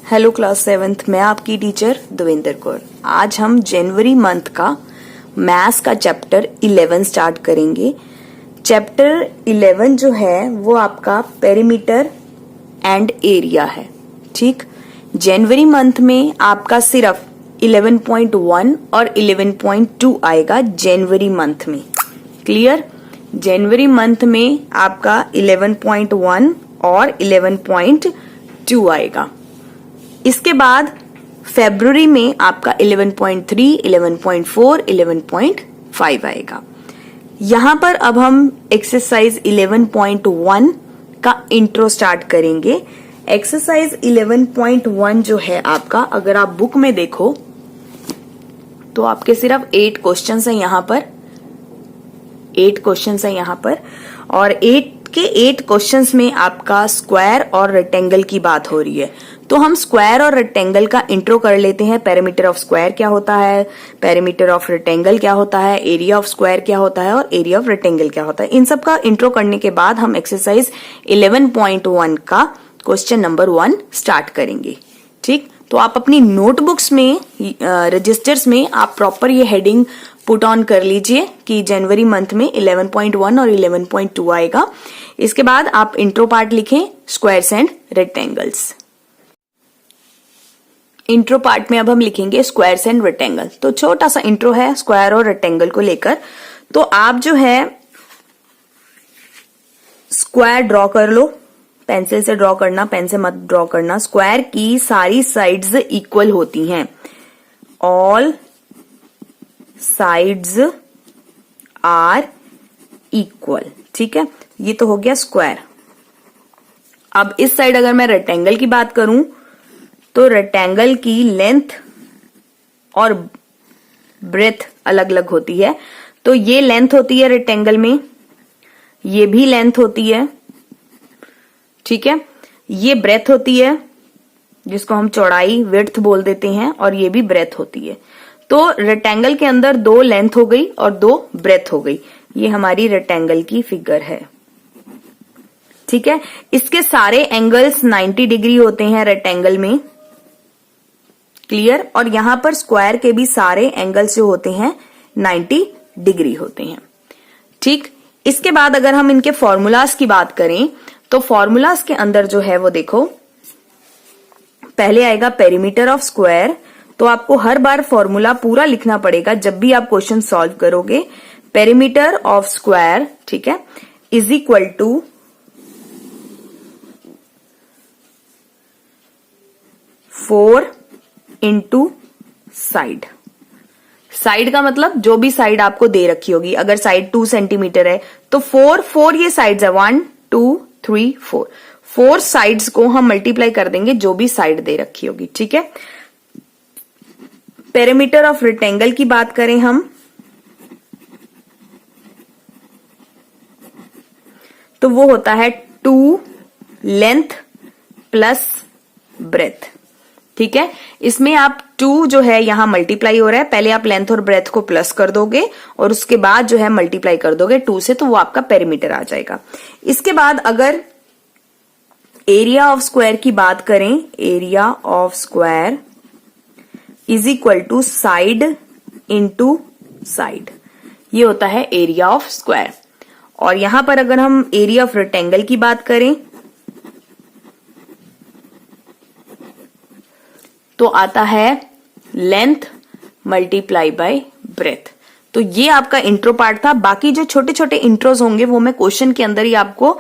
Hello class 7th, मैं आपकी teacher Devendra Kaur. आज हम जनवरी मंथ का मैथ्स का चैप्टर 11 स्टार्ट करेंगे। चैप्टर 11 जो है वो आपका पेरीमीटर एंड एरिया है। ठीक, जनवरी मंथ में आपका सिर्फ 11.1 और 11.2 आएगा जनवरी मंथ में। क्लियर? जनवरी मंथ में आपका 11.1 और 11.2 आएगा। इसके बाद फरवरी में आपका 11.3, 11.4, 11.5 आएगा। यहां पर अब हम एक्सरसाइज 11.1 का इंट्रो स्टार्ट करेंगे। एक्सरसाइज 11.1 जो है आपका, अगर आप बुक में देखो तो आपके सिर्फ 8 क्वेश्चंस हैं यहां पर। 8 क्वेश्चंस हैं यहां पर और 8 के 8 क्वेश्चंस में आपका स्क्वायर और रेक्टेंगल की बात हो रही है। तो हम स्क्वायर और रेक्टेंगल का इंट्रो कर लेते हैं। पेरीमीटर ऑफ स्क्वायर क्या होता है, पेरीमीटर ऑफ रेक्टेंगल क्या होता है, एरिया ऑफ स्क्वायर क्या होता है और एरिया ऑफ रेक्टेंगल क्या होता है। इन सब का इंट्रो करने के बाद हम एक्सरसाइज 11.1 का क्वेश्चन नंबर 1 स्टार्ट करेंगे। ठीक, तो आप अपनी नोटबुक्स में रजिस्टर्स में आप प्रॉपर ये हेडिंग पुट ऑन कर लीजिए कि जनवरी मंथ में 11.1 और 11.2 आएगा। इसके बाद आप इंट्रो पार्ट लिखें, squares and rectangles. Intro part में अब हम लिखेंगे स्क्वायर्स एंड रेक्टेंगल। तो छोटा सा इंट्रो है स्क्वायर और रेक्टेंगल को लेकर। तो आप जो है स्क्वायर ड्रॉ कर लो, पेंसिल से ड्रॉ करना, पेन से मत ड्रॉ करना। स्क्वायर की सारी साइड्स इक्वल होती हैं, ऑल साइड्स आर इक्वल। ठीक है, ये तो हो गया स्क्वायर। अब इस साइड अगर मैं रेक्टेंगल की बात करूं तो रेक्टेंगल की लेंथ और ब्रेथ अलग अलग होती है। तो ये लेंथ होती है रेक्टेंगल में, ये भी लेंथ होती है। ठीक है, ये ब्रेथ होती है जिसको हम चौड़ाई विड्थ बोल देते हैं, और ये भी ब्रेथ होती है। तो रेक्टेंगल के अंदर 2 लेंथ हो गई और 2 ब्रेथ हो गई। ये हमारी रेक्टेंगल की फिगर है। ठीक है, इसके सारे एंगल्स 90 डिग्री होते हैं रेक्टेंगल में। क्लियर? और यहां पर स्क्वायर के भी सारे एंगल्स जो होते हैं 90 डिग्री होते हैं। ठीक, इसके बाद अगर हम इनके फॉर्मूलाज की बात करें तो फॉर्मूलाज के अंदर जो है वो देखो, पहले आएगा पेरीमीटर ऑफ स्क्वायर। तो आपको हर बार फॉर्मूला पूरा लिखना पड़ेगा जब भी आप क्वेश्चन सॉल्व करोगे। पेरीमीटर ऑफ स्क्वायर, ठीक है, is equal to 4 into side. Side का मतलब जो भी साइड आपको दे रखी होगी। अगर साइड 2 सेंटीमीटर है तो 4 ये साइड्स है, 1 2 3 4 साइड्स को हम मल्टीप्लाई कर देंगे जो भी साइड दे रखी होगी। ठीक है, पेरीमीटर ऑफ रेक्टेंगल की बात करें हम तो वो होता है 2 लेंथ प्लस ब्रेथ। ठीक है, इसमें आप 2 जो है यहां मल्टीप्लाई हो रहा है, पहले आप लेंथ और ब्रेथ को प्लस कर दोगे और उसके बाद जो है मल्टीप्लाई कर दोगे 2 से, तो वो आपका पेरीमीटर आ जाएगा। इसके बाद अगर एरिया ऑफ स्क्वायर की बात करें, area of square is equal to side into side, ये होता है एरिया ऑफ स्क्वायर। और यहां पर अगर हम एरिया ऑफ रेक्टेंगल की बात करें तो आता है लेंथ मल्टीप्लाई बाय ब्रेथ। तो ये आपका इंट्रो पार्ट था। बाकी जो छोटे छोटे इंट्रोज होंगे वो मैं क्वेश्चन के अंदर ही आपको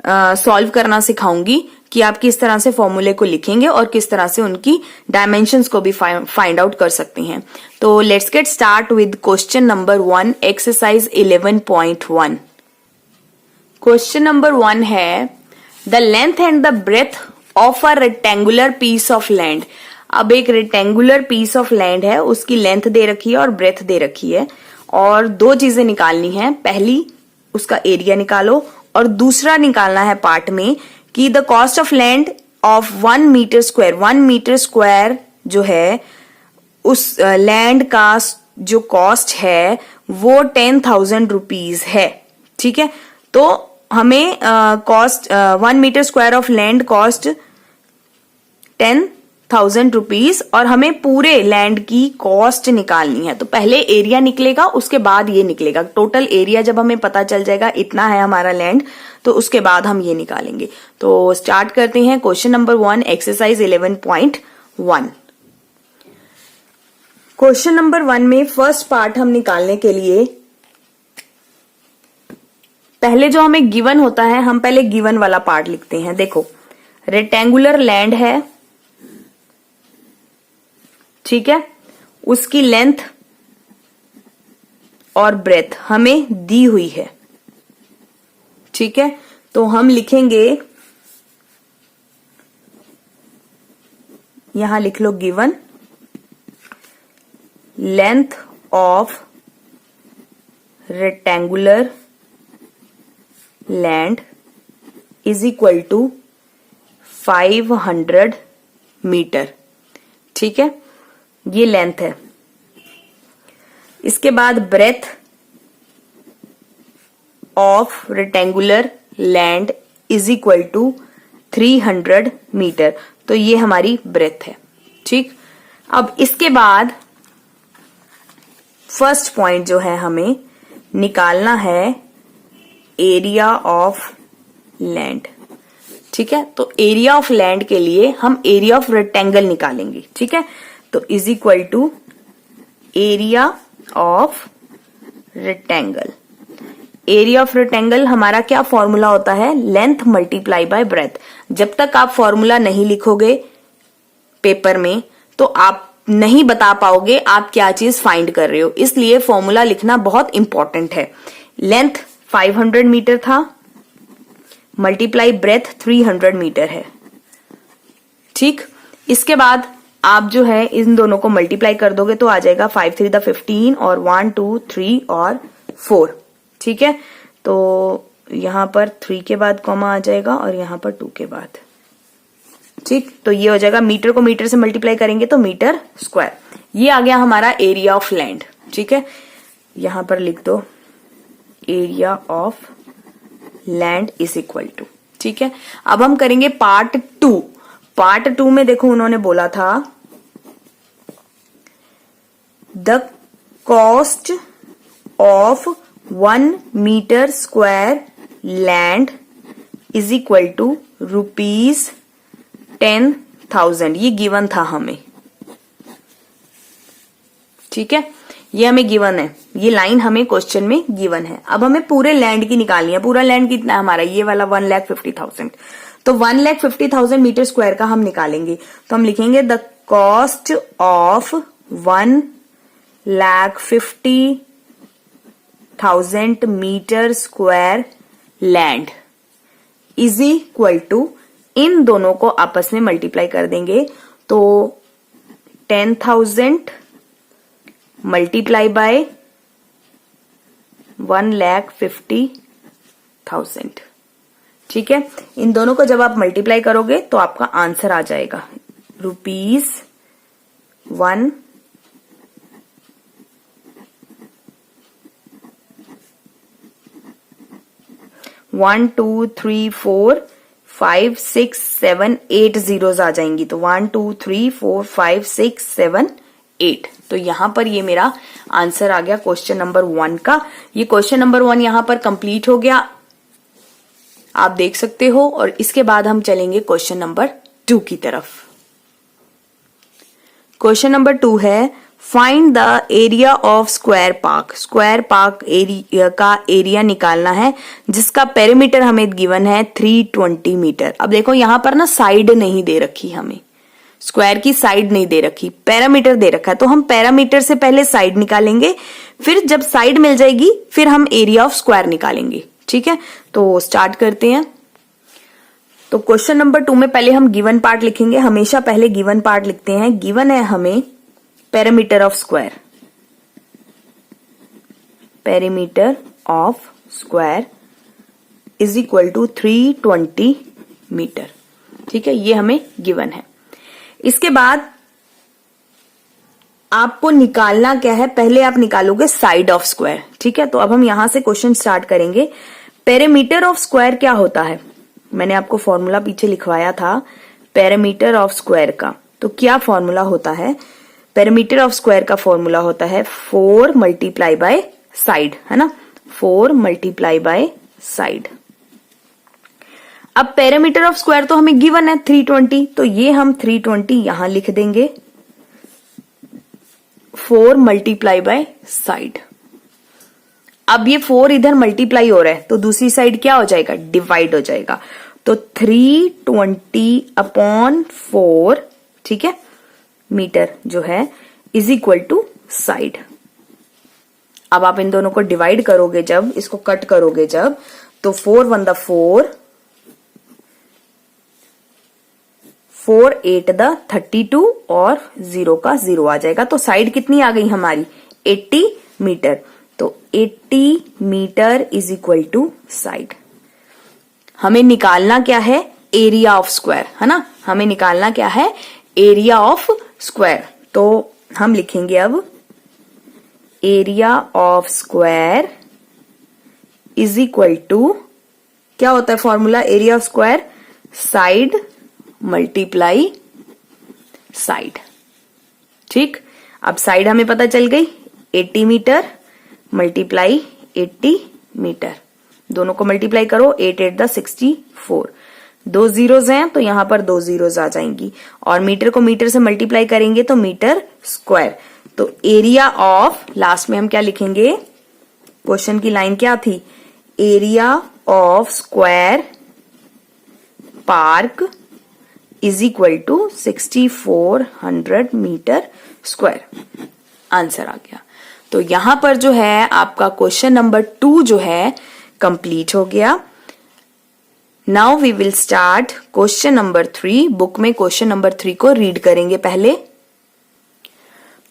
सॉल्व करना सिखाऊंगी कि आप किस तरह से फॉर्मूले को लिखेंगे और किस तरह से उनकी डायमेंशंस को भी फाइंड आउट कर सकते हैं। तो let's get start with question number 1, exercise 11.1। Question number 1 है the length and the breadth of a rectangular piece of land. अब एक रेक्टेंगुलर पीस ऑफ लैंड है, उसकी लेंथ दे रखी है और ब्रेथ दे रखी है, और 2 चीजें निकालनी है। पहली उसका एरिया निकालो और दूसरा निकालना है पार्ट में कि the cost of land of 1 metre square. 1 metre square जो है उस लैंड का जो कॉस्ट है वो 10,000 रुपीज है। ठीक है, तो हमें cost 1 metre square of land cost 10,000 rupees और हमें पूरे लैंड की कॉस्ट निकालनी है। तो पहले एरिया निकलेगा, उसके बाद ये निकलेगा। टोटल एरिया जब हमें पता चल जाएगा इतना है हमारा लैंड, तो उसके बाद हम ये निकालेंगे। तो स्टार्ट करते हैं question number 1, exercise 11.1। Question number 1 में फर्स्ट पार्ट हम निकालने के लिए पहले जो हमें गिवन होता है, हम पहले गिवन वाला पार्ट लिखते हैं। देखो, रेक्टेंगुलर लैंड है, ठीक है, उसकी लेंथ और ब्रेथ हमें दी हुई है, ठीक है। तो हम लिखेंगे, यहां लिख लो given length of rectangular land is equal to 500 metre, ठीक है, ये लेंथ है। इसके बाद breadth of rectangular land is equal to 300 metre, तो ये हमारी ब्रेथ है, ठीक। अब इसके बाद फर्स्ट पॉइंट जो है हमें निकालना है एरिया ऑफ लैंड, ठीक है। तो एरिया ऑफ लैंड के लिए हम एरिया ऑफ रेक्टेंगल निकालेंगे, ठीक है। तो is equal to area of rectangle. Area of rectangle हमारा क्या फॉर्मूला होता है, लेंथ मल्टीप्लाई बाय ब्रेथ। जब तक आप फॉर्मूला नहीं लिखोगे पेपर में तो आप नहीं बता पाओगे आप क्या चीज फाइंड कर रहे हो, इसलिए फॉर्मूला लिखना बहुत इंपॉर्टेंट है। लेंथ 500 मीटर था, मल्टीप्लाई ब्रेथ 300 मीटर है, ठीक। इसके बाद आप जो है इन दोनों को मल्टीप्लाई कर दोगे तो आ जाएगा 5 3 15 और 1 2 3 और 4, ठीक है। तो यहां पर 3 के बाद कॉमा आ जाएगा और यहां पर 2 के बाद, ठीक। तो ये हो जाएगा, मीटर को मीटर से मल्टीप्लाई करेंगे तो मीटर स्क्वायर। ये आ गया हमारा एरिया ऑफ लैंड, ठीक है। यहां पर लिख दो area of land is equal to, ठीक है। अब हम करेंगे पार्ट 2। पार्ट 2 में देखो उन्होंने बोला था the cost of 1 metre square land is equal to ₹10,000। ये गिवन था हमें, ठीक है, ये हमें गिवन है, ये लाइन हमें क्वेश्चन में गिवन है। अब हमें पूरे लैंड की निकालनी है। पूरा लैंड कितना है हमारा, ये वाला 1,50,000। तो 1,50,000 मीटर स्क्वायर का हम निकालेंगे। तो हम लिखेंगे the cost of 1,50,000 metre square land is equal to, इन दोनों को आपस में मल्टीप्लाई कर देंगे तो 10,000 मल्टीप्लाई बाय 1,50,000, ठीक है। इन दोनों को जब आप मल्टीप्लाई करोगे तो आपका आंसर आ जाएगा ₹1 1 2 3 4 5 6 7 8 जीरोस आ जाएंगी। तो 1 2 3 4 5 6 7 8। तो यहां पर ये मेरा आंसर आ गया क्वेश्चन नंबर 1 का। ये क्वेश्चन नंबर 1 यहां पर कंप्लीट हो गया, आप देख सकते हो। और इसके बाद हम चलेंगे क्वेश्चन नंबर 2 की तरफ। क्वेश्चन नंबर 2 है find the area of square park. Square park area का एरिया निकालना है जिसका पेरीमीटर हमें गिवन है 320 मीटर। अब देखो यहां पर ना साइड नहीं दे रखी, हमें स्क्वायर की साइड नहीं दे रखी, पैरामीटर दे रखा है। तो हम पैरामीटर से पहले साइड निकालेंगे, फिर जब साइड मिल जाएगी फिर हम एरिया ऑफ स्क्वायर निकालेंगे, ठीक है। तो स्टार्ट करते हैं। तो क्वेश्चन नंबर 2 में पहले हम गिवन पार्ट लिखेंगे, हमेशा पहले गिवन पार्ट लिखते हैं। गिवन है हमें perimeter of square, perimeter of square is equal to 320 metre, ठीक है, ये हमें गिवन है। इसके बाद आपको निकालना क्या है, पहले आप निकालोगे साइड ऑफ स्क्वायर, ठीक है। तो अब हम यहां से क्वेश्चन स्टार्ट करेंगे। पेरीमीटर ऑफ स्क्वायर क्या होता है, मैंने आपको फॉर्मूला पीछे लिखवाया था पेरीमीटर ऑफ स्क्वायर का। तो क्या फॉर्मूला होता है, पेरीमीटर ऑफ स्क्वायर का फॉर्मूला होता है 4 मल्टीप्लाई बाय साइड, है ना, 4 मल्टीप्लाई बाय साइड। अब पेरीमीटर ऑफ स्क्वायर तो हमें गिवन है 320, तो ये हम 320 यहां लिख देंगे, 4 मल्टीप्लाई बाय साइड। अब ये 4 इधर मल्टीप्लाई हो रहा है तो दूसरी साइड क्या हो जाएगा, डिवाइड हो जाएगा। तो 320/4, ठीक है, मीटर जो है इज इक्वल टू साइड। अब आप इन दोनों को डिवाइड करोगे, जब इसको कट करोगे जब, तो 4 1 4, 4 8 32 और 0 का 0 आ जाएगा। तो साइड कितनी आ गई हमारी, 80 मीटर। तो 80 metre is equal to side. हमें निकालना क्या है, एरिया ऑफ स्क्वायर, है ना, हमें निकालना क्या है, एरिया ऑफ स्क्वायर। तो हम लिखेंगे अब area of square is equal to, क्या होता है formula area of square, side multiply side. ठीक, अब साइड हमें पता चल गई, 80 मीटर मल्टीप्लाई 80 मीटर, दोनों को मल्टीप्लाई करो, 8 8 64, 2 जीरोस हैं तो यहां पर 2 जीरोस आ जाएंगी, और मीटर को मीटर से मल्टीप्लाई करेंगे तो मीटर स्क्वायर। तो एरिया ऑफ, लास्ट में हम क्या लिखेंगे, क्वेश्चन की लाइन क्या थी, area of square park is equal to 6400 metre square. Answer आ गया। तो यहां पर जो है आपका क्वेश्चन नंबर 2 जो है कंप्लीट हो गया। Now we will start question number 3। Book में क्वेश्चन नंबर 3 को रीड करेंगे पहले।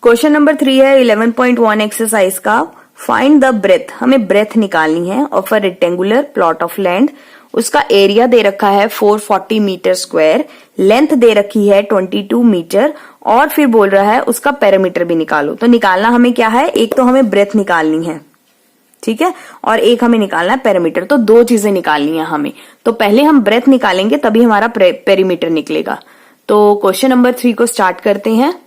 क्वेश्चन नंबर 3 है 11.1 एक्सरसाइज का, फाइंड द ब्रेथ, हमें ब्रेथ निकालनी है of a rectangular plot of land. उसका एरिया दे रखा है 440 मीटर स्क्वायर, लेंथ दे रखी है 22 मीटर, और फिर बोल रहा है उसका पेरीमीटर भी निकालो। तो निकालना हमें क्या है, एक तो हमें ब्रेथ निकालनी है, ठीक है, और एक हमें निकालना है पेरीमीटर। तो दो चीजें निकालनी है हमें। तो पहले हम ब्रेथ निकालेंगे तभी हमारा पेरीमीटर निकलेगा। तो क्वेश्चन नंबर 3 को स्टार्ट करते हैं।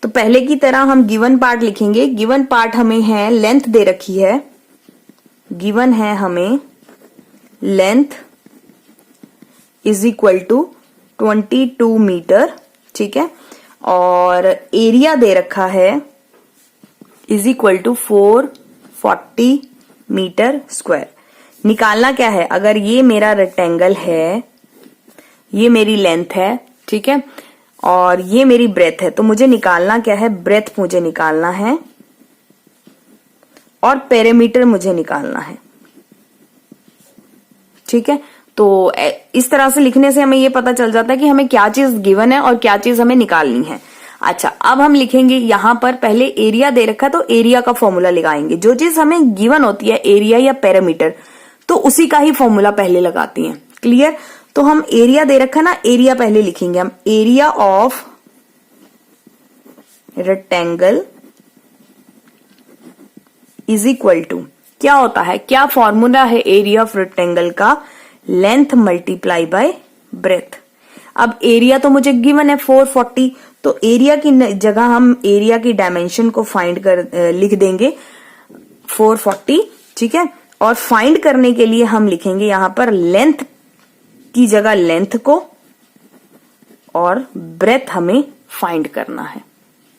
तो पहले की तरह हम गिवन पार्ट लिखेंगे। गिवन पार्ट हमें है, लेंथ दे रखी है, गिवन है हमें length is equal to 22 metre, ठीक है, और एरिया दे रखा है is equal to 440 metre square. निकालना क्या है, अगर ये मेरा रेक्टेंगल है, ये मेरी लेंथ है, ठीक है, और ये मेरी ब्रेथ है, तो मुझे निकालना क्या है, ब्रेथ मुझे निकालना है और पेरीमीटर मुझे निकालना है, ठीक है। तो इस तरह से लिखने से हमें ये पता चल जाता है कि हमें क्या चीज गिवन है और क्या चीज हमें निकालनी है। अच्छा, अब हम लिखेंगे यहां पर, पहले एरिया दे रखा है तो एरिया का फॉर्मूला लगाएंगे। जो चीज हमें गिवन होती है, एरिया या पेरीमीटर, तो उसी का ही फॉर्मूला पहले लगाती हैं। क्लियर। तो हम एरिया दे रखा ना, एरिया पहले लिखेंगे हम, area of rectangle is equal to, क्या होता है, क्या फॉर्मूला है एरिया ऑफ रेक्टेंगल का, लेंथ मल्टीप्लाई बाय ब्रेथ। अब एरिया तो मुझे गिवन है 440, तो एरिया की जगह हम एरिया की डायमेंशन को फाइंड कर लिख देंगे 440, ठीक है। और फाइंड करने के लिए हम लिखेंगे यहां पर लेंथ की जगह लेंथ को, और ब्रेथ हमें फाइंड करना है,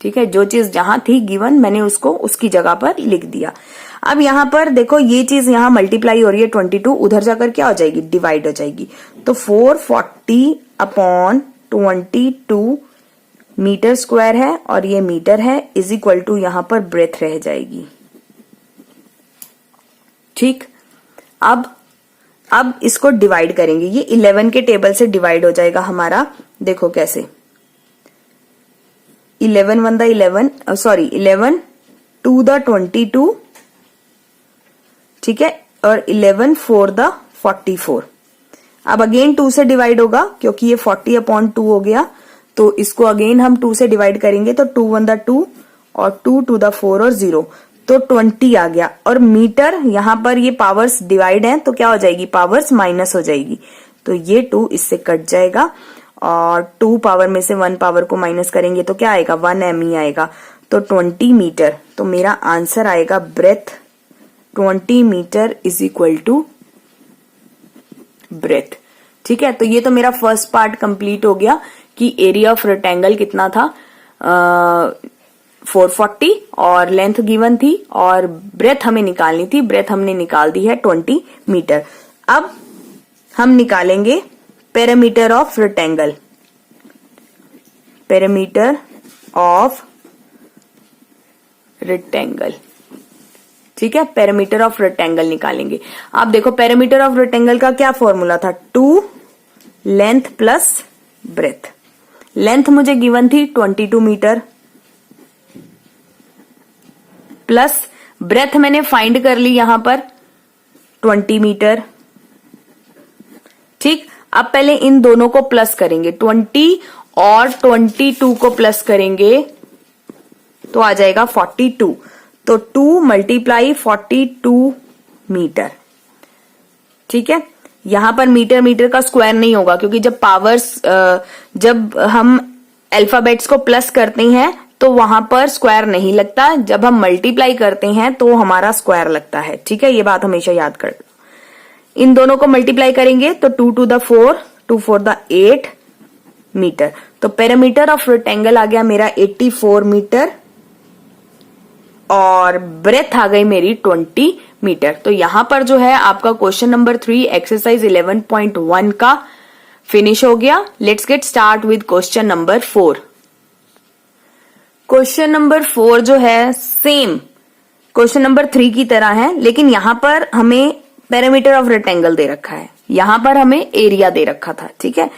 ठीक है। जो चीज जहां थी गिवन, मैंने उसको उसकी जगह पर लिख दिया। अब यहां पर देखो, ये चीज यहां मल्टीप्लाई हो रही है 22, उधर जाकर क्या हो जाएगी, डिवाइड हो जाएगी। तो 440/22 मीटर स्क्वायर है और ये मीटर है, इज इक्वल टू यहां पर ब्रेथ रह जाएगी, ठीक। अब इसको डिवाइड करेंगे, ये 11 के टेबल से डिवाइड हो जाएगा हमारा। देखो कैसे, 11 1 11 सॉरी 11 2 22, ठीक है, और 11 4 44। अब अगेन 2 से डिवाइड होगा क्योंकि ये 40/2 हो गया, तो इसको अगेन हम 2 से डिवाइड करेंगे, तो 2 1 2 और 2 2 4 और 0, तो 20 आ गया। और मीटर, यहां पर ये पावर्स डिवाइड है तो क्या हो जाएगी, पावर्स माइनस हो जाएगी, तो ये 2 इससे कट जाएगा और 2 पावर में से 1 पावर को माइनस करेंगे तो क्या आएगा, 1 m आएगा, तो 20 मीटर। तो मेरा आंसर आएगा breadth 20 metre is equal to breadth. ठीक है, तो ये तो मेरा फर्स्ट पार्ट कंप्लीट हो गया कि एरिया ऑफ रेक्टेंगल कितना था, 440 और लेंथ गिवन थी और ब्रेथ हमें निकालनी थी, ब्रेथ हमने निकाल दी है 20 मीटर। अब हम निकालेंगे perimeter of rectangle, perimeter of rectangle. ठीक है, पेरीमीटर ऑफ रेक्टेंगल निकालेंगे। आप देखो पेरीमीटर ऑफ रेक्टेंगल का क्या फॉर्मूला था, 2 लेंथ प्लस ब्रेथ। लेंथ मुझे गिवन थी 22 मीटर प्लस ब्रेथ मैंने फाइंड कर ली यहां पर 20 मीटर। ठीक, अब पहले इन दोनों को प्लस करेंगे, 20 और 22 को प्लस करेंगे तो आ जाएगा 42। तो 2 मल्टीप्लाई 42 मीटर। ठीक है, यहां पर मीटर मीटर का स्क्वायर नहीं होगा क्योंकि जब पावर्स जब हम अल्फाबेट्स को प्लस करते हैं तो वहां पर स्क्वायर नहीं लगता, जब हम मल्टीप्लाई करते हैं तो हमारा स्क्वायर लगता है। ठीक है, ये बात हमेशा याद कर लो। इन दोनों को मल्टीप्लाई करेंगे तो 2 to the 4, 2 4 the 8 मीटर। तो पेरीमीटर ऑफ रेक्टेंगल आ गया मेरा 84 मीटर और ब्रेथ आ गई मेरी 20 मीटर। तो यहां पर जो है आपका क्वेश्चन नंबर 3 एक्सरसाइज 11.1 का फिनिश हो गया। Let's get start with question number 4। Question number 4 जो है सेम क्वेश्चन नंबर 3 की तरह है, लेकिन यहां पर हमें पेरीमीटर ऑफ रेक्टेंगल दे रखा है, यहां पर हमें एरिया दे रखा था। ठीक है,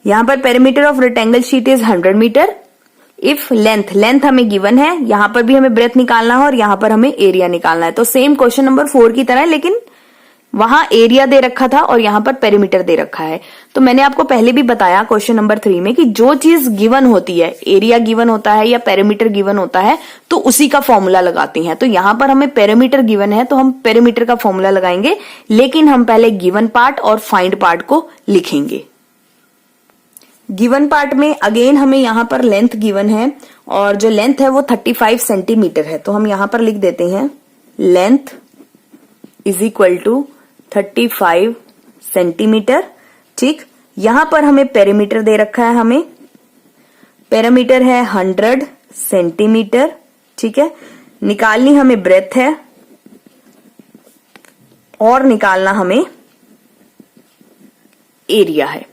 यहां पर perimeter of rectangle sheet is 100 metre. If length हमें गिवन है, यहां पर भी हमें ब्रेथ निकालना है और यहां पर हमें एरिया निकालना है। तो सेम क्वेश्चन नंबर 4 की तरह है, लेकिन वहां एरिया दे रखा था और यहां पर पेरीमीटर दे रखा है। तो मैंने आपको पहले भी बताया क्वेश्चन नंबर 3 में कि जो चीज गिवन होती है, एरिया गिवन होता है या पेरीमीटर गिवन होता है, तो उसी का फॉर्मूला लगाते हैं। तो यहां पर हमें पेरीमीटर गिवन है तो हम पेरीमीटर का फॉर्मूला लगाएंगे, लेकिन हम पहले गिवन पार्ट और फाइंड पार्ट को लिखेंगे। गिवन पार्ट में अगेन हमें यहां पर लेंथ गिवन है और जो लेंथ है वो 35 सेंटीमीटर है। तो हम यहां पर लिख देते हैं length is equal to 35 centimetre. ठीक, यहां पर हमें पेरीमीटर दे रखा है, हमें पेरीमीटर है 100 सेंटीमीटर। ठीक है, निकालनी हमें ब्रेथ है और निकालना हमें एरिया है।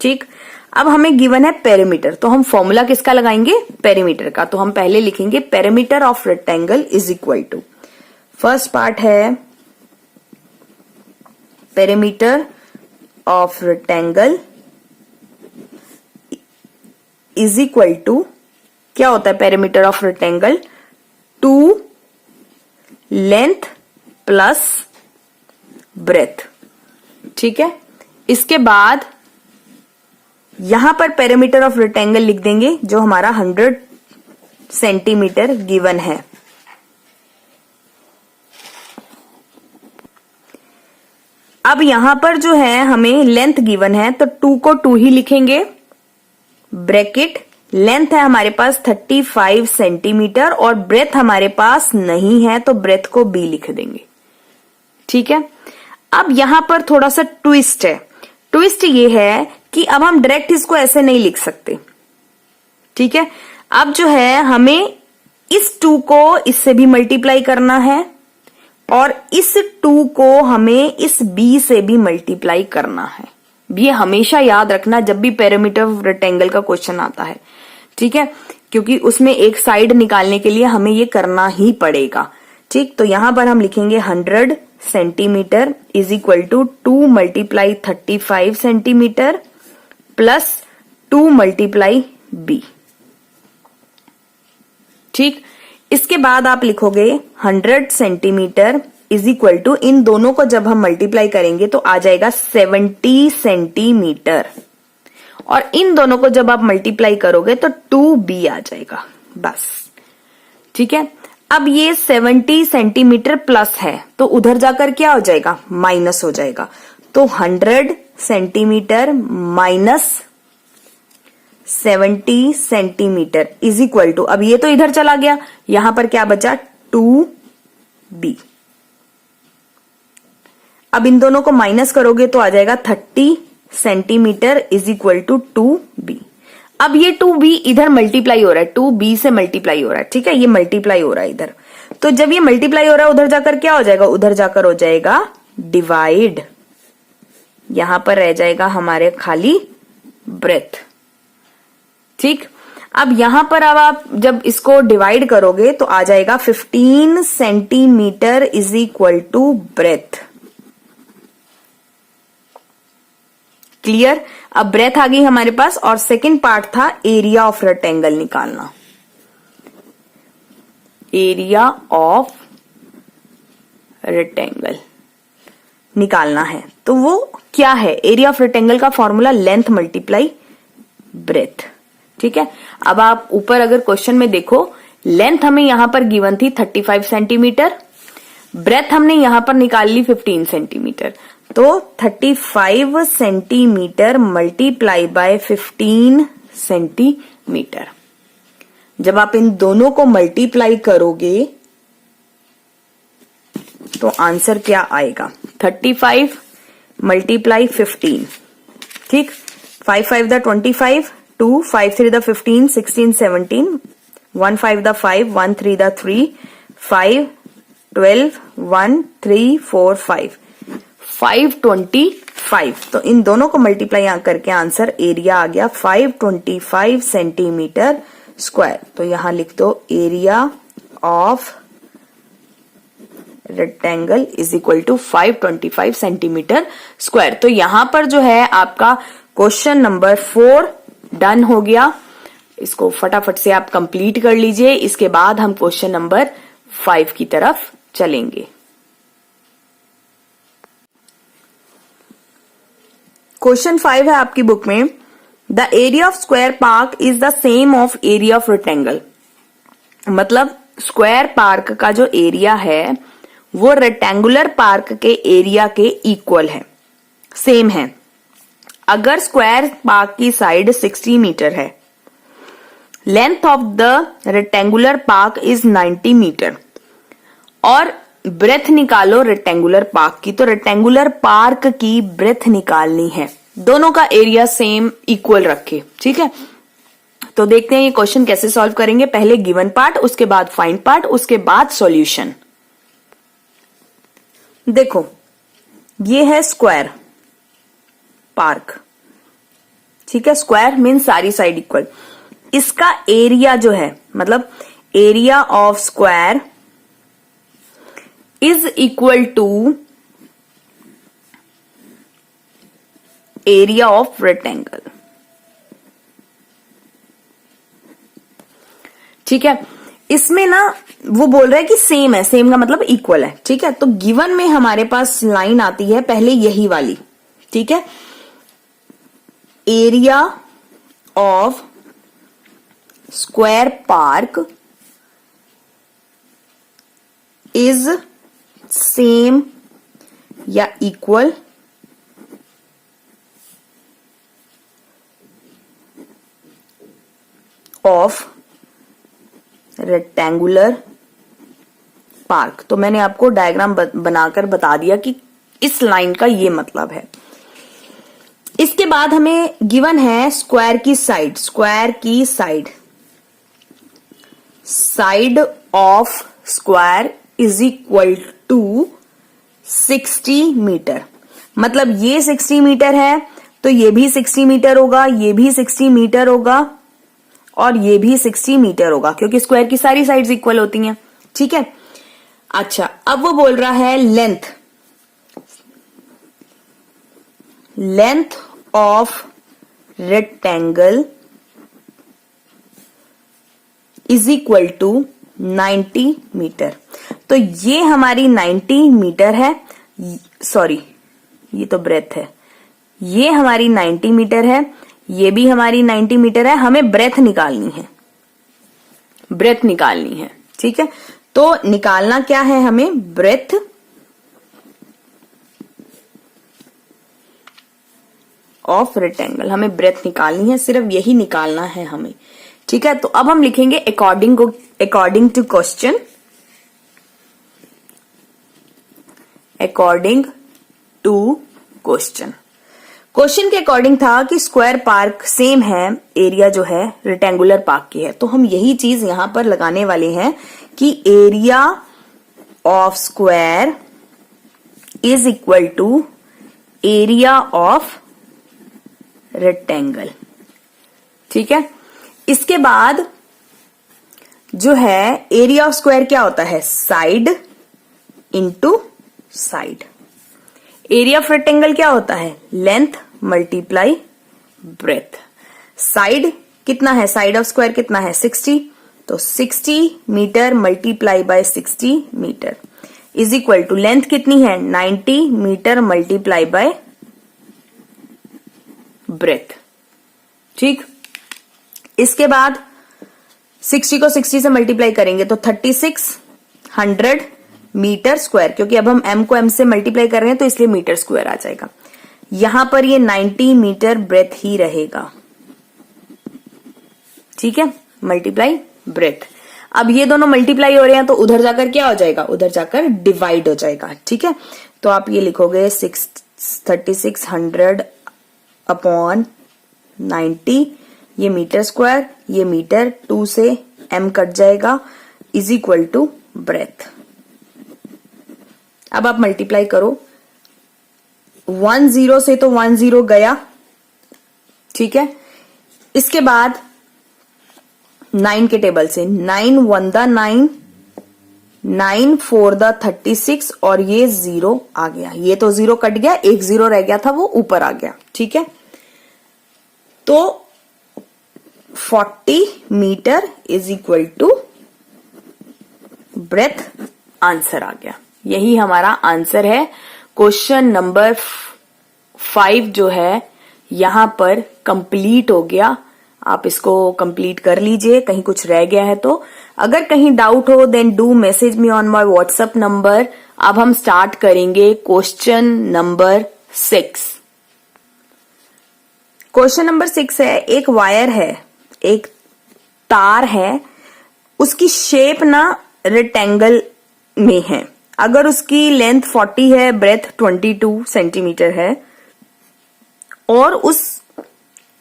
ठीक, अब हमें गिवन है पेरीमीटर, तो हम फॉर्मूला किसका लगाएंगे, पेरीमीटर का। तो हम पहले लिखेंगे perimeter of rectangle is equal to, first part है perimeter of rectangle is equal to, क्या होता है perimeter of rectangle, 2 length plus breadth. ठीक है, इसके बाद यहां पर पेरीमीटर ऑफ रेक्टेंगल लिख देंगे जो हमारा 100 सेंटीमीटर गिवन है। अब यहां पर जो है हमें लेंथ गिवन है तो 2 को 2 ही लिखेंगे, ब्रैकेट लेंथ है हमारे पास 35 सेंटीमीटर और ब्रेथ हमारे पास नहीं है तो ब्रेथ को b लिख देंगे। ठीक है, अब यहां पर थोड़ा सा ट्विस्ट है। ट्विस्ट ये है कि अब हम डायरेक्ट इसको ऐसे नहीं लिख सकते। ठीक है, अब जो है हमें इस 2 को इससे भी मल्टीप्लाई करना है और इस 2 को हमें इस b से भी मल्टीप्लाई करना है। ये हमेशा याद रखना जब भी पेरीमीटर ऑफ रेक्टेंगल का क्वेश्चन आता है। ठीक है, क्योंकि उसमें एक साइड निकालने के लिए हमें ये करना ही पड़ेगा। ठीक, तो यहां पर हम लिखेंगे 100 centimetre is equal to 2 multiply 35 centimetre plus 2 multiply b। ठीक, इसके बाद आप लिखोगे 100 सेंटीमीटर इज इक्वल टू, इन दोनों को जब हम मल्टीप्लाई करेंगे तो आ जाएगा 70 सेंटीमीटर और इन दोनों को जब आप मल्टीप्लाई करोगे तो 2b आ जाएगा बस। ठीक है, अब ये 70 सेंटीमीटर प्लस है तो उधर जाकर क्या हो जाएगा, माइनस हो जाएगा। तो 100 centimetre minus 70 centimetre is equal to, अब ये तो इधर चला गया, यहां पर क्या बचा 2b। अब इन दोनों को माइनस करोगे तो आ जाएगा 30 centimetre is equal to 2b। अब ये 2b इधर मल्टीप्लाई हो रहा है, 2b से मल्टीप्लाई हो रहा है, ठीक है, ये मल्टीप्लाई हो रहा है इधर। तो जब ये मल्टीप्लाई हो रहा है उधर जाकर क्या हो जाएगा, उधर जाकर हो जाएगा डिवाइड, यहां पर रह जाएगा हमारे खाली ब्रेथ। ठीक, अब यहां पर अब आप जब इसको डिवाइड करोगे तो आ जाएगा 15 centimetre is equal to breadth. Clear. अब ब्रेथ आ गई हमारे पास और सेकंड पार्ट था एरिया ऑफ रेक्टेंगल निकालना। एरिया ऑफ रेक्टेंगल निकालना है, तो वो क्या है, एरिया ऑफ रेक्टेंगल का फॉर्मूला लेंथ मल्टीप्लाई ब्रेथ। ठीक है, अब आप ऊपर अगर क्वेश्चन में देखो, लेंथ हमें यहां पर गिवन थी 35 सेंटीमीटर, ब्रेथ हमने यहां पर निकाल ली 15 सेंटीमीटर, तो 35 सेंटीमीटर मल्टीप्लाई बाय 15 सेंटीमीटर। जब आप इन दोनों को मल्टीप्लाई करोगे तो आंसर क्या आएगा, 35 मल्टीप्लाई 15। ठीक, 5 5 द 25, 2 5 3 द 15, 16 17, 1 5 द 5, 1 3 द 3, 5 12, 1 3 4 5, 525। तो इन दोनों को मल्टीप्लाई करके आंसर एरिया आ गया 525 सेंटीमीटर स्क्वायर। तो यहां लिख दो area of rectangle is equal to 525 centimetre square. तो यहां पर जो है आपका क्वेश्चन नंबर 4 डन हो गया। इसको फटाफट से आप कंप्लीट कर लीजिए, इसके बाद हम क्वेश्चन नंबर 5 की तरफ चलेंगे। क्वेश्चन 5 है आपकी बुक में, the area of square park is the same of area of rectangle. मतलब स्क्वायर पार्क का जो एरिया है वो रेक्टेंगुलर पार्क के एरिया के इक्वल है, सेम है। अगर स्क्वायर पार्क की साइड 60 मीटर है, length of the rectangular park is 90 metre और ब्रेथ निकालो रेक्टेंगुलर पार्क की, तो रेक्टेंगुलर पार्क की ब्रेथ निकालनी है। दोनों का एरिया सेम इक्वल रखे। ठीक है, तो देखते हैं ये क्वेश्चन कैसे सॉल्व करेंगे। पहले गिवन पार्ट, उसके बाद फाइंड पार्ट, उसके बाद सॉल्यूशन। देखो ये है स्क्वायर पार्क, ठीक है, स्क्वायर मीन सारी साइड इक्वल। इसका एरिया जो है, मतलब area of square is equal to area of rectangle. ठीक है, इसमें ना वो बोल रहा है कि सेम है, सेम का मतलब इक्वल है। ठीक है, तो गिवन में हमारे पास लाइन आती है पहले यही वाली। ठीक है, area of square park is same या इक्वल ऑफ रेक्टेंगुलर पार्क। तो मैंने आपको डायग्राम बनाकर बता दिया कि इस लाइन का ये मतलब है। इसके बाद हमें गिवन है स्क्वायर की साइड, स्क्वायर की side, side of square is equal to 60 metre. मतलब ये 60 मीटर है तो ये भी 60 मीटर होगा, ये भी 60 मीटर होगा और ये भी 60 मीटर होगा, क्योंकि स्क्वायर की सारी साइड्स इक्वल होती हैं। ठीक है, अच्छा अब वो बोल रहा है length, length of rectangle is equal to 90 metre. तो ये हमारी 90 मीटर है, सॉरी ये तो ब्रेथ है, ये हमारी 90 मीटर है, ये भी हमारी 90 मीटर है। हमें ब्रेथ निकालनी है, ब्रेथ निकालनी है। ठीक है, तो निकालना क्या है हमें, ब्रेथ ऑफ रेक्टेंगल। हमें ब्रेथ निकालनी है, सिर्फ यही निकालना है हमें, ठीक है। तो अब हम लिखेंगे according to question, according to question. Question के अकॉर्डिंग था कि स्क्वायर पार्क सेम है, एरिया जो है रेक्टेंगुलर पार्क की है, तो हम यही चीज यहां पर लगाने वाले हैं कि area of square is equal to area of rectangle, ठीक है। इसके बाद जो है एरिया ऑफ स्क्वायर क्या होता है, side into side. Area of rectangle क्या होता है, लेंथ मल्टीप्लाई ब्रेथ। साइड कितना है, साइड ऑफ स्क्वायर कितना है 60, तो 60 metre multiply by 60 metre is equal to length कितनी है 90 मीटर मल्टीप्लाई बाय ब्रेथ, ठीक। इसके बाद 60 को 60 से मल्टीप्लाई करेंगे तो 3600 मीटर स्क्वायर, क्योंकि अब हम m को m से मल्टीप्लाई कर रहे हैं तो इसलिए मीटर स्क्वायर आ जाएगा। यहां पर ये 90 मीटर ब्रेथ ही रहेगा, ठीक है, मल्टीप्लाई ब्रेथ। अब ये दोनों मल्टीप्लाई हो रहे हैं तो उधर जाकर क्या हो जाएगा, उधर जाकर डिवाइड हो जाएगा, ठीक है। तो आप ये लिखोगे 3600 अपॉन 90, ये मीटर स्क्वायर, ये मीटर, 2 से m कट जाएगा, इज इक्वल टू ब्रेथ। अब आप मल्टीप्लाई करो, 10 से तो 10 गया, ठीक है। इसके बाद 9 के टेबल से 9 1 दा 9, 9 4 दा 36 और ये 0 आ गया, ये तो 0 कट गया, एक 0 रह गया था वो ऊपर आ गया, ठीक है। तो 40 metre is equal to breadth, answer आ गया। यही हमारा आंसर है। क्वेश्चन नंबर 5 जो है यहां पर कंप्लीट हो गया। आप इसको कंप्लीट कर लीजिए, कहीं कुछ रह गया है तो। अगर कहीं डाउट हो then do message me on my WhatsApp number. अब हम स्टार्ट करेंगे क्वेश्चन नंबर 6। क्वेश्चन नंबर 6 है, एक वायर है, एक तार है, उसकी शेप ना रेक्टेंगल में है। अगर उसकी लेंथ 40 है, ब्रेथ 22 सेंटीमीटर है, और उस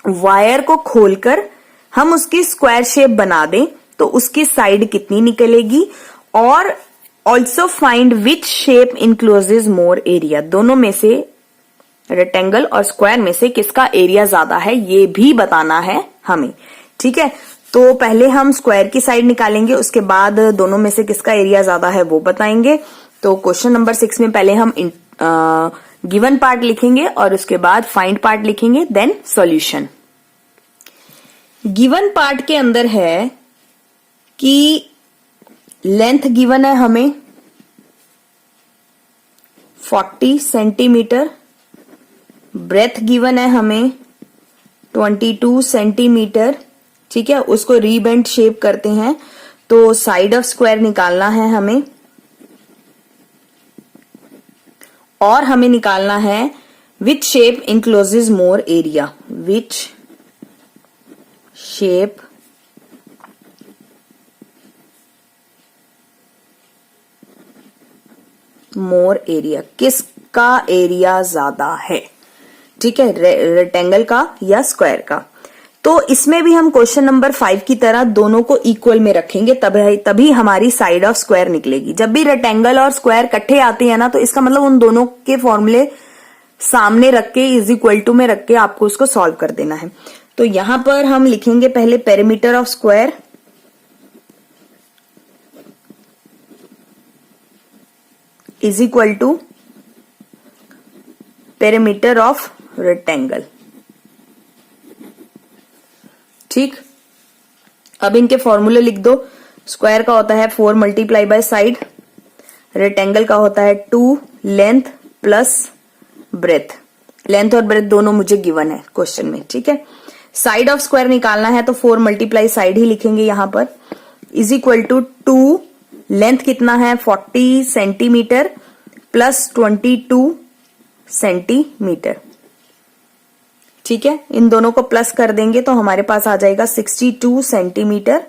वायर को खोलकर हम उसकी स्क्वायर शेप बना दें तो उसकी साइड कितनी निकलेगी, और also find which shape encloses more area. दोनों में से, रेक्टेंगल और स्क्वायर में से किसका एरिया ज्यादा है ये भी बताना है हमें, ठीक है। तो पहले हम स्क्वायर की साइड निकालेंगे, उसके बाद दोनों में से किसका एरिया ज्यादा है वो बताएंगे। तो क्वेश्चन नंबर 6 में पहले हम गिवन पार्ट लिखेंगे और उसके बाद फाइंड पार्ट लिखेंगे, देन सॉल्यूशन। गिवन पार्ट के अंदर है कि लेंथ गिवन है हमें 40 सेंटीमीटर, ब्रेथ गिवन है हमें 22 सेंटीमीटर, ठीक है। उसको रीबेंड शेप करते हैं तो साइड ऑफ स्क्वायर निकालना है हमें, और हमें निकालना है which shape encloses more area, which shape more area, किसका एरिया ज्यादा है, ठीक है, रेक्टेंगल का या स्क्वायर का। तो इसमें भी हम क्वेश्चन नंबर 5 की तरह दोनों को इक्वल में रखेंगे, तभी हमारी साइड ऑफ स्क्वायर निकलेगी। जब भी रेक्टेंगल और स्क्वायर इकट्ठे आते हैं ना, तो इसका मतलब उन दोनों के फॉर्मूले सामने रख के इज इक्वल टू में रख के आपको उसको सॉल्व कर देना है। तो यहां पर हम लिखेंगे पहले perimeter of square is equal to perimeter of rectangle, ठीक। अब इनके फॉर्मूले लिख दो। स्क्वायर का होता है 4 मल्टीप्लाई बाय साइड, रेक्टेंगल का होता है 2 लेंथ प्लस ब्रेथ। लेंथ और ब्रेथ दोनों मुझे गिवन है क्वेश्चन में, ठीक है। साइड ऑफ स्क्वायर निकालना है तो 4 मल्टीप्लाई साइड ही लिखेंगे यहां पर, इज इक्वल टू 2 लेंथ कितना है 40 सेंटीमीटर प्लस 22 सेंटीमीटर, ठीक है, इन दोनों को प्लस कर देंगे तो हमारे पास आ जाएगा 62 सेंटीमीटर,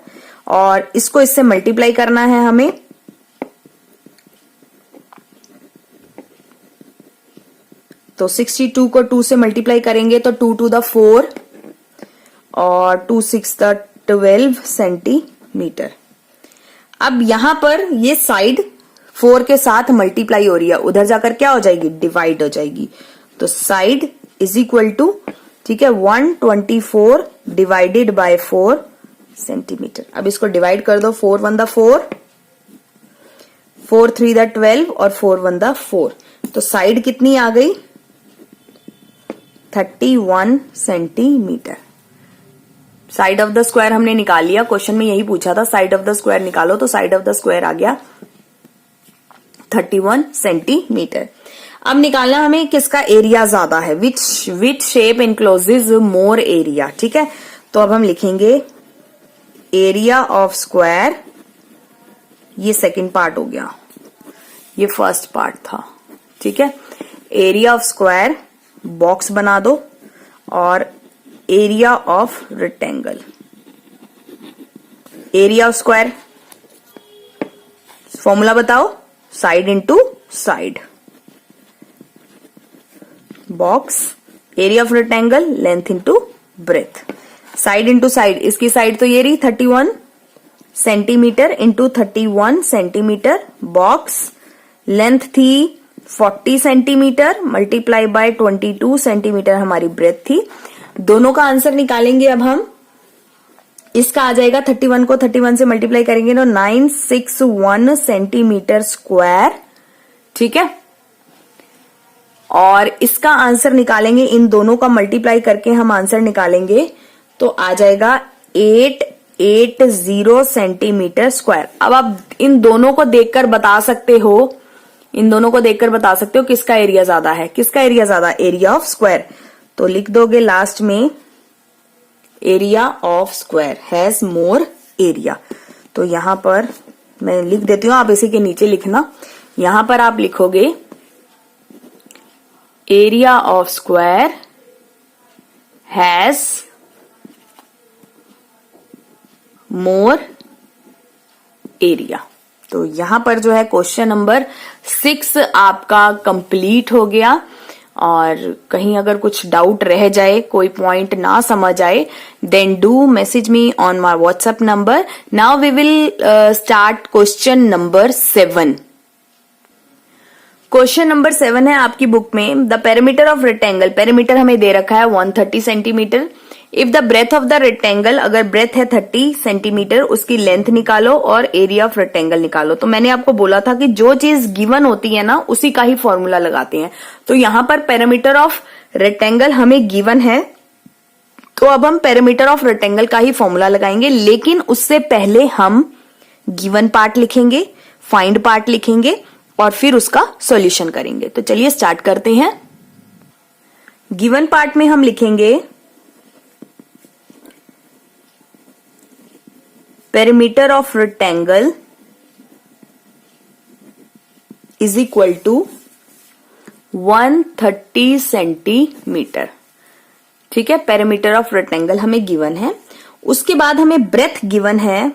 और इसको इससे मल्टीप्लाई करना है हमें। तो 62 को 2 से मल्टीप्लाई करेंगे तो 2 to the 4 और 2 6 the 12 सेंटीमीटर। अब यहां पर ये साइड 4 के साथ मल्टीप्लाई हो रही है, उधर जाकर क्या हो जाएगी, डिवाइड हो जाएगी। तो साइड इज इक्वल टू, ठीक है, 124 डिवाइडेड बाय 4 सेंटीमीटर। अब इसको डिवाइड कर दो, 4 1 the 4, 4 3 the 12 और 4 1 the 4। तो साइड कितनी आ गई, 31 centimetre. Side of the square हमने निकाल लिया, क्वेश्चन में यही पूछा था, साइड ऑफ द स्क्वायर निकालो, तो साइड ऑफ द स्क्वायर आ गया 31 सेंटीमीटर। अब निकालना हमें किसका एरिया ज्यादा है, which shape encloses more area. ठीक है, तो अब हम लिखेंगे एरिया ऑफ स्क्वायर, ये सेकंड पार्ट हो गया, ये फर्स्ट पार्ट था। ठीक है, एरिया ऑफ स्क्वायर बॉक्स बना दो, और area of rectangle, area of square formula बताओ, side into side, box, area of rectangle length into breadth, side into side, इसकी साइड तो ये रही 31 centimetre into 31 centimetre, box length थी 40 सेंटीमीटर मल्टीप्लाई बाय 22 सेंटीमीटर हमारी ब्रेथ थी। दोनों का आंसर निकालेंगे अब हम, इसका आ जाएगा 31 को 31 से मल्टीप्लाई करेंगे तो 961 सेंटीमीटर स्क्वायर। ठीक है, और इसका आंसर निकालेंगे, इन दोनों का मल्टीप्लाई करके हम आंसर निकालेंगे तो आ जाएगा 880 सेंटीमीटर स्क्वायर। अब आप इन दोनों को देखकर बता सकते हो, इन दोनों को देखकर बता सकते हो किसका एरिया ज्यादा है, किसका एरिया ज्यादा, एरिया ऑफ स्क्वायर। तो लिख दोगे लास्ट में area of square has more area. तो यहां पर मैं लिख देती हूं, आप इसी के नीचे लिखना, यहां पर आप लिखोगे area of square has more area. तो यहां पर जो है क्वेश्चन नंबर 6 आपका कंप्लीट हो गया। और कहीं अगर कुछ डाउट रह जाए, कोई पॉइंट ना समझ आए, then do message me on my WhatsApp number. Now we will start question number 7। Question number 7 है आपकी बुक में, the perimeter of rectangle, perimeter हमें दे रखा है 130 centimetre. If the breadth of the rectangle, अगर ब्रेथ है 30 सेंटीमीटर, उसकी लेंथ निकालो और एरिया ऑफ रेक्टेंगल निकालो। तो मैंने आपको बोला था कि जो चीज गिवन होती है ना, उसी का ही फॉर्मूला लगाते हैं। तो यहां पर पेरीमीटर ऑफ रेक्टेंगल हमें गिवन है, तो अब हम पेरीमीटर ऑफ रेक्टेंगल का ही फॉर्मूला लगाएंगे, लेकिन उससे पहले हम गिवन पार्ट लिखेंगे, फाइंड पार्ट लिखेंगे और फिर उसका सॉल्यूशन करेंगे। तो चलिए स्टार्ट करते हैं। गिवन पार्ट में हम लिखेंगे perimeter of rectangle is equal to 130 centimetre. ठीक है, पेरीमीटर ऑफ रेक्टेंगल हमें गिवन है। उसके बाद हमें ब्रेथ गिवन है,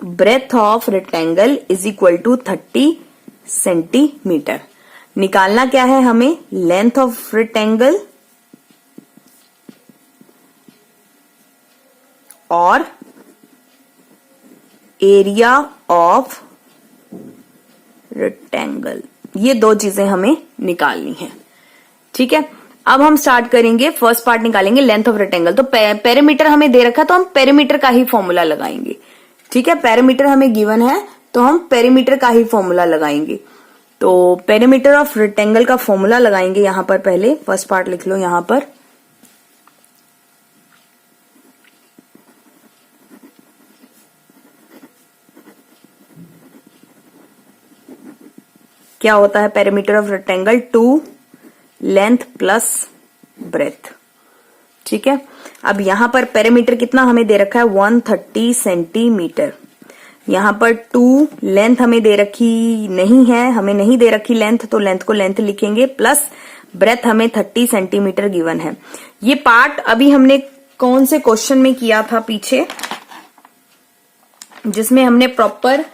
breadth of rectangle is equal to 30 centimetre. निकालना क्या है हमें, लेंथ ऑफ रेक्टेंगल और एरिया ऑफ रेक्टेंगल, ये दो चीजें हमें निकालनी है। ठीक है, अब हम स्टार्ट करेंगे, फर्स्ट पार्ट निकालेंगे लेंथ ऑफ रेक्टेंगल। तो पेरीमीटर हमें दे रखा, तो हम पेरीमीटर का ही फॉर्मूला लगाएंगे। ठीक है, पेरीमीटर हमें गिवन है तो हम पेरीमीटर का ही फॉर्मूला लगाएंगे। तो पेरीमीटर ऑफ रेक्टेंगल का फॉर्मूला लगाएंगे यहां पर, पहले फर्स्ट पार्ट लिख लो यहां पर। क्या होता है perimeter of rectangle, 2 length plus breadth. ठीक है, अब यहां पर पेरीमीटर कितना हमें दे रखा है, 130 सेंटीमीटर। यहां पर 2 लेंथ हमें दे रखी नहीं है, हमें नहीं दे रखी लेंथ, तो लेंथ को लेंथ लिखेंगे, प्लस ब्रेथ हमें 30 सेंटीमीटर गिवन है। ये पार्ट अभी हमने कौन से क्वेश्चन में किया था पीछे, जिसमें हमने प्रॉपर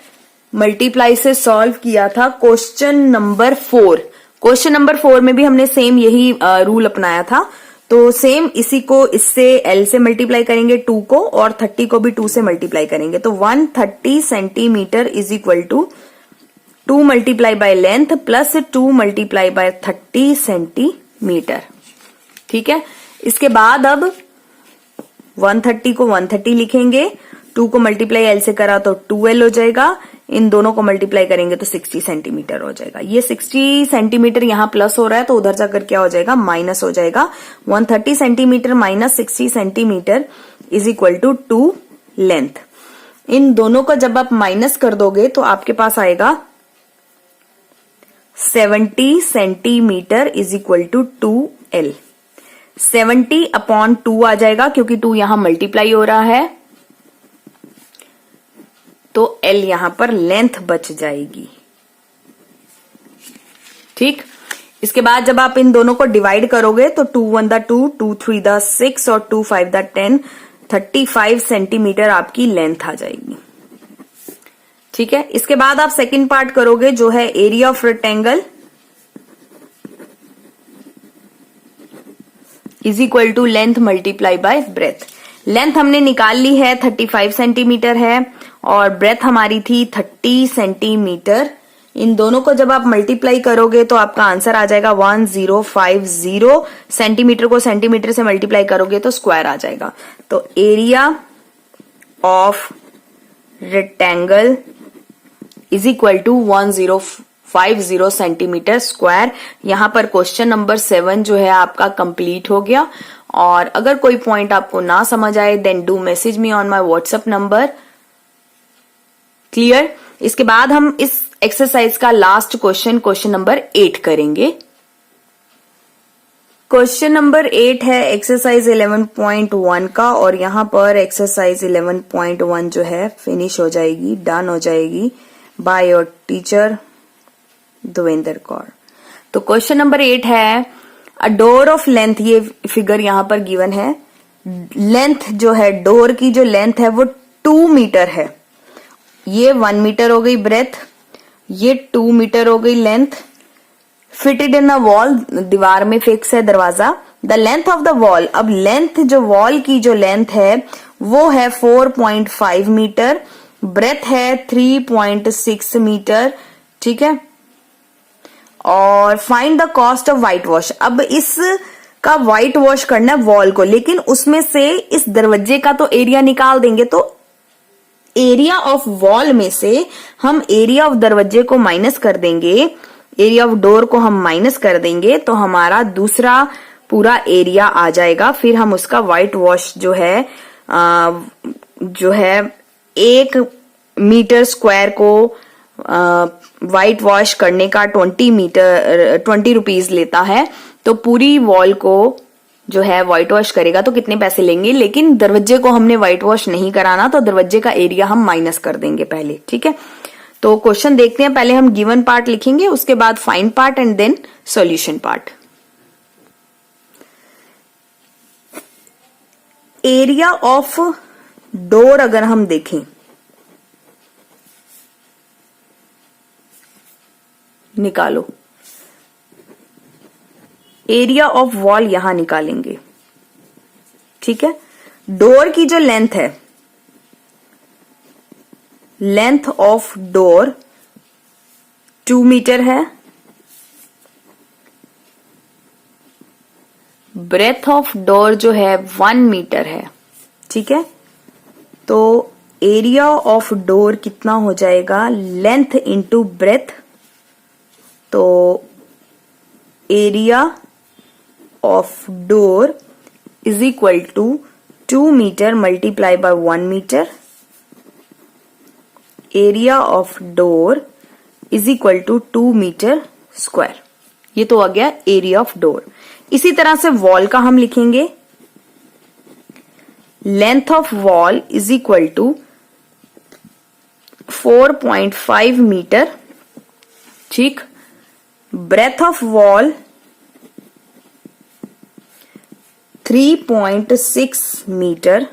मल्टीप्लाई से सॉल्व किया था, क्वेश्चन नंबर 4। क्वेश्चन नंबर 4 में भी हमने सेम यही रूल अपनाया था। तो सेम इसी को इससे L से मल्टीप्लाई करेंगे 2 को, और 30 को भी 2 से मल्टीप्लाई करेंगे। तो 130 centimetre is equal to 2 multiply by length plus 2 multiply by 30 centimetre. ठीक है, इसके बाद अब 130 को 130 लिखेंगे, 2 को मल्टीप्लाई L से करा तो 2L हो जाएगा, इन दोनों को मल्टीप्लाई करेंगे तो 60 सेंटीमीटर हो जाएगा। ये 60 सेंटीमीटर यहाँ प्लस हो रहा है तो उधर जाकर क्या हो जाएगा, माइनस हो जाएगा। 130 centimetre minus 60 centimetre is equal to 2 length. इन दोनों को जब आप माइनस कर दोगे तो आपके पास आएगा 70 centimetre is equal to 2L। 70 upon 2 आ जाएगा, क्योंकि 2 यहां मल्टीप्लाई हो रहा है, तो L यहां पर लेंथ बच जाएगी। ठीक, इसके बाद जब आप इन दोनों को डिवाइड करोगे तो 2 1 दा 2, 2 3 दा 6 और 2 5 दा 10, 35 सेंटीमीटर आपकी लेंथ आ जाएगी। ठीक है, इसके बाद आप सेकंड पार्ट करोगे जो है area of rectangle is equal to length multiply by breadth. Length हमने निकाल ली है, 35 सेंटीमीटर है, और ब्रेथ हमारी थी 30 सेंटीमीटर। इन दोनों को जब आप मल्टीप्लाई करोगे तो आपका आंसर आ जाएगा 1050। सेंटीमीटर को सेंटीमीटर से मल्टीप्लाई करोगे तो स्क्वायर आ जाएगा। तो area of rectangle is equal to 1050 centimetre square. यहां पर क्वेश्चन नंबर 7 जो है आपका कंप्लीट हो गया। और अगर कोई पॉइंट आपको ना समझ आए then do message me on my WhatsApp number. Clear? इसके बाद हम इस एक्सरसाइज का लास्ट क्वेश्चन नंबर 8 करेंगे। क्वेश्चन नंबर 8 है एक्सरसाइज 11.1 का, और यहां पर एक्सरसाइज 11.1 जो है फिनिश हो जाएगी, डन हो जाएगी by your teacher Devendra Kaur. तो क्वेश्चन नंबर 8 है अ डोर ऑफ लेंथ, ये फिगर यहां पर गिवन है। लेंथ जो है डोर की जो लेंथ है वो 2 मीटर है। ये 1 मीटर हो गई ब्रेथ, ये 2 मीटर हो गई length. Fitted in a wall, दीवार में फिक्स है दरवाजा। The length of the wall, अब लेंथ जो वॉल की जो लेंथ है वो है 4.5 मीटर, ब्रेथ है 3.6 मीटर। ठीक है, और find the cost of white wash. अब इस का व्हाइट वॉश करना है वॉल को, लेकिन उसमें से इस दरवाजे का तो एरिया निकाल देंगे, तो एरिया ऑफ वॉल में से हम एरिया ऑफ दरवाजे को माइनस कर देंगे, एरिया ऑफ डोर को हम माइनस कर देंगे, तो हमारा दूसरा पूरा एरिया आ जाएगा। फिर हम उसका व्हाइट वॉश जो है 1 मीटर स्क्वायर को व्हाइट वॉश करने का 20 रुपीज लेता है। तो पूरी वॉल को जो है व्हाइट वॉश करेगा तो कितने पैसे लेंगे, लेकिन दरवाजे को हमने व्हाइट वॉश नहीं कराना, तो दरवाजे का एरिया हम माइनस कर देंगे पहले। ठीक है, तो क्वेश्चन देखते हैं। पहले हम गिवन पार्ट लिखेंगे, उसके बाद find part and then solution part. Area of door अगर हम देखें, निकालो। एरिया ऑफ वॉल यहां निकालेंगे। ठीक है, डोर की जो लेंथ है, लेंथ ऑफ डोर 2 मीटर है, ब्रेथ ऑफ डोर जो है 1 मीटर है। ठीक है, तो एरिया ऑफ डोर कितना हो जाएगा, लेंथ इंटू ब्रेथ, तो area of door is equal to 2 metre multiply by 1 metre. Area of door is equal to 2 metre square. ये तो आ गया एरिया ऑफ डोर। इसी तरह से वॉल का हम लिखेंगे, length of wall is equal to 4.5 metre. ठीक, breadth of wall 3.6 metre,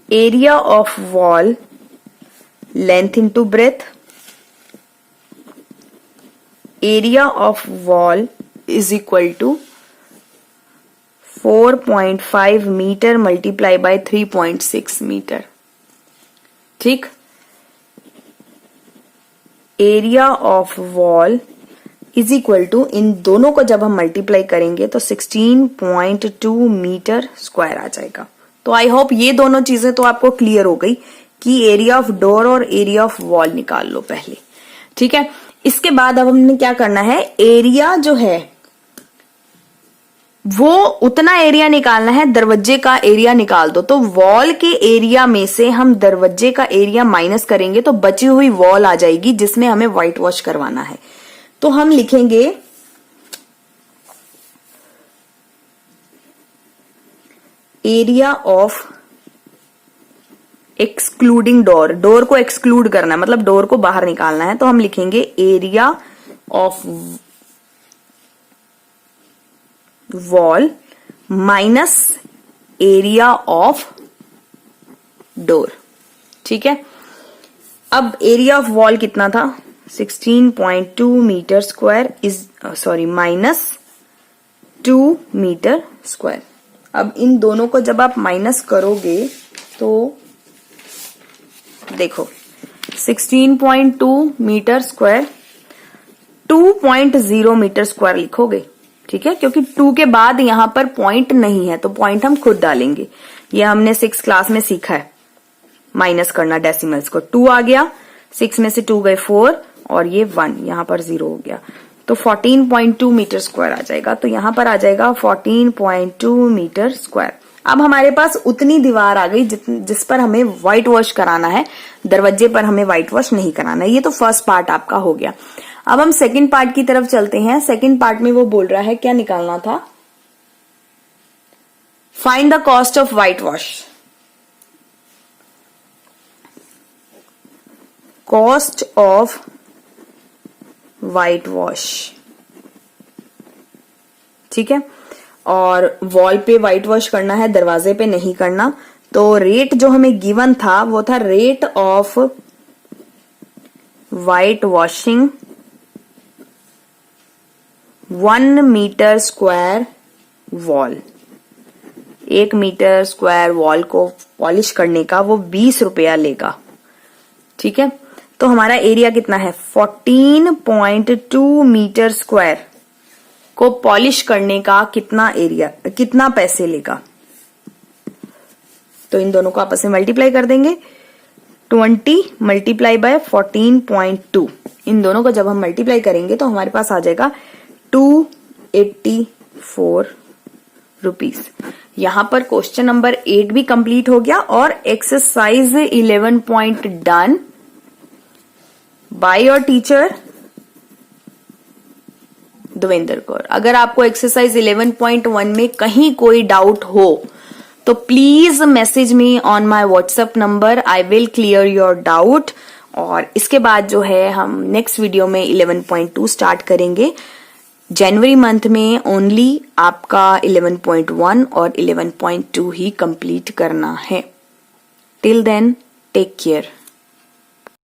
area of wall length into breadth, area of wall is equal to 4.5 metre multiply by 3.6 metre. ठीक, area of wall is equal to, इन दोनों को जब हम multiply करेंगे तो 16.2 metre square आ जाएगा। तो आई होप ये दोनों चीजें तो आपको क्लियर हो गई कि एरिया ऑफ डोर और एरिया ऑफ वॉल निकाल लो पहले। ठीक है, इसके बाद अब हमने क्या करना है, एरिया जो है वो उतना एरिया निकालना है, दरवाजे का एरिया निकाल दो। तो वॉल के एरिया में से हम दरवाजे का एरिया माइनस करेंगे तो बची हुई वॉल आ जाएगी जिसमें हमें व्हाइट वॉश करवाना है। तो हम लिखेंगे area of excluding door, door को एक्सक्लूड करना है, मतलब डोर को बाहर निकालना है। तो हम लिखेंगे area of wall minus area of door. ठीक है, अब एरिया ऑफ वॉल कितना था, 16.2 metre square is minus 2 metre square. अब इन दोनों को जब आप माइनस करोगे तो देखो 16.2 मीटर स्क्वायर 2.0 मीटर स्क्वायर लिखोगे। ठीक है, क्योंकि 2 के बाद यहां पर पॉइंट नहीं है तो पॉइंट हम खुद डालेंगे। ये हमने 6 क्लास में सीखा है माइनस करना डेसिमल्स को। 2 आ गया, 6 में से 2 गए 4 और ये 1 यहां पर 0 हो गया, तो 14.2 मीटर स्क्वायर आ जाएगा। तो यहां पर आ जाएगा 14.2 मीटर स्क्वायर। अब हमारे पास उतनी दीवार आ गई जिस पर हमें व्हाइट वॉश कराना है, दरवाजे पर हमें व्हाइट वॉश नहीं कराना है। ये तो फर्स्ट पार्ट आपका हो गया। अब हम सेकंड पार्ट की तरफ चलते हैं। सेकंड पार्ट में वो बोल रहा है क्या निकालना था, find the cost of white wash. Cost of white wash, ठीक है, और वॉल पे व्हाइट वॉश करना है, दरवाजे पे नहीं करना। तो रेट जो हमें गिवन था वो था rate of white washing 1 metre square wall. 1 metre square wall को पॉलिश करने का वो 20 रुपया लेगा। ठीक है, तो हमारा एरिया कितना है, 14.2 मीटर स्क्वायर को पॉलिश करने का कितना एरिया, कितना पैसे लेगा। तो इन दोनों को आपस में मल्टीप्लाई कर देंगे, 20 मल्टीप्लाई बाय 14.2। इन दोनों को जब हम मल्टीप्लाई करेंगे तो हमारे पास आ जाएगा 284 रुपीज। यहां पर क्वेश्चन नंबर 8 भी कंप्लीट हो गया और exercise 11 point done by your teacher Devendra Kaur. अगर आपको एक्सरसाइज 11.1 में कहीं कोई डाउट हो तो please message me on my WhatsApp number, I will clear your doubt. और इसके बाद जो है हम नेक्स्ट वीडियो में 11.2 स्टार्ट करेंगे। जनवरी मंथ में ओनली आपका 11.1 और 11.2 ही कंप्लीट करना है। Till then take care.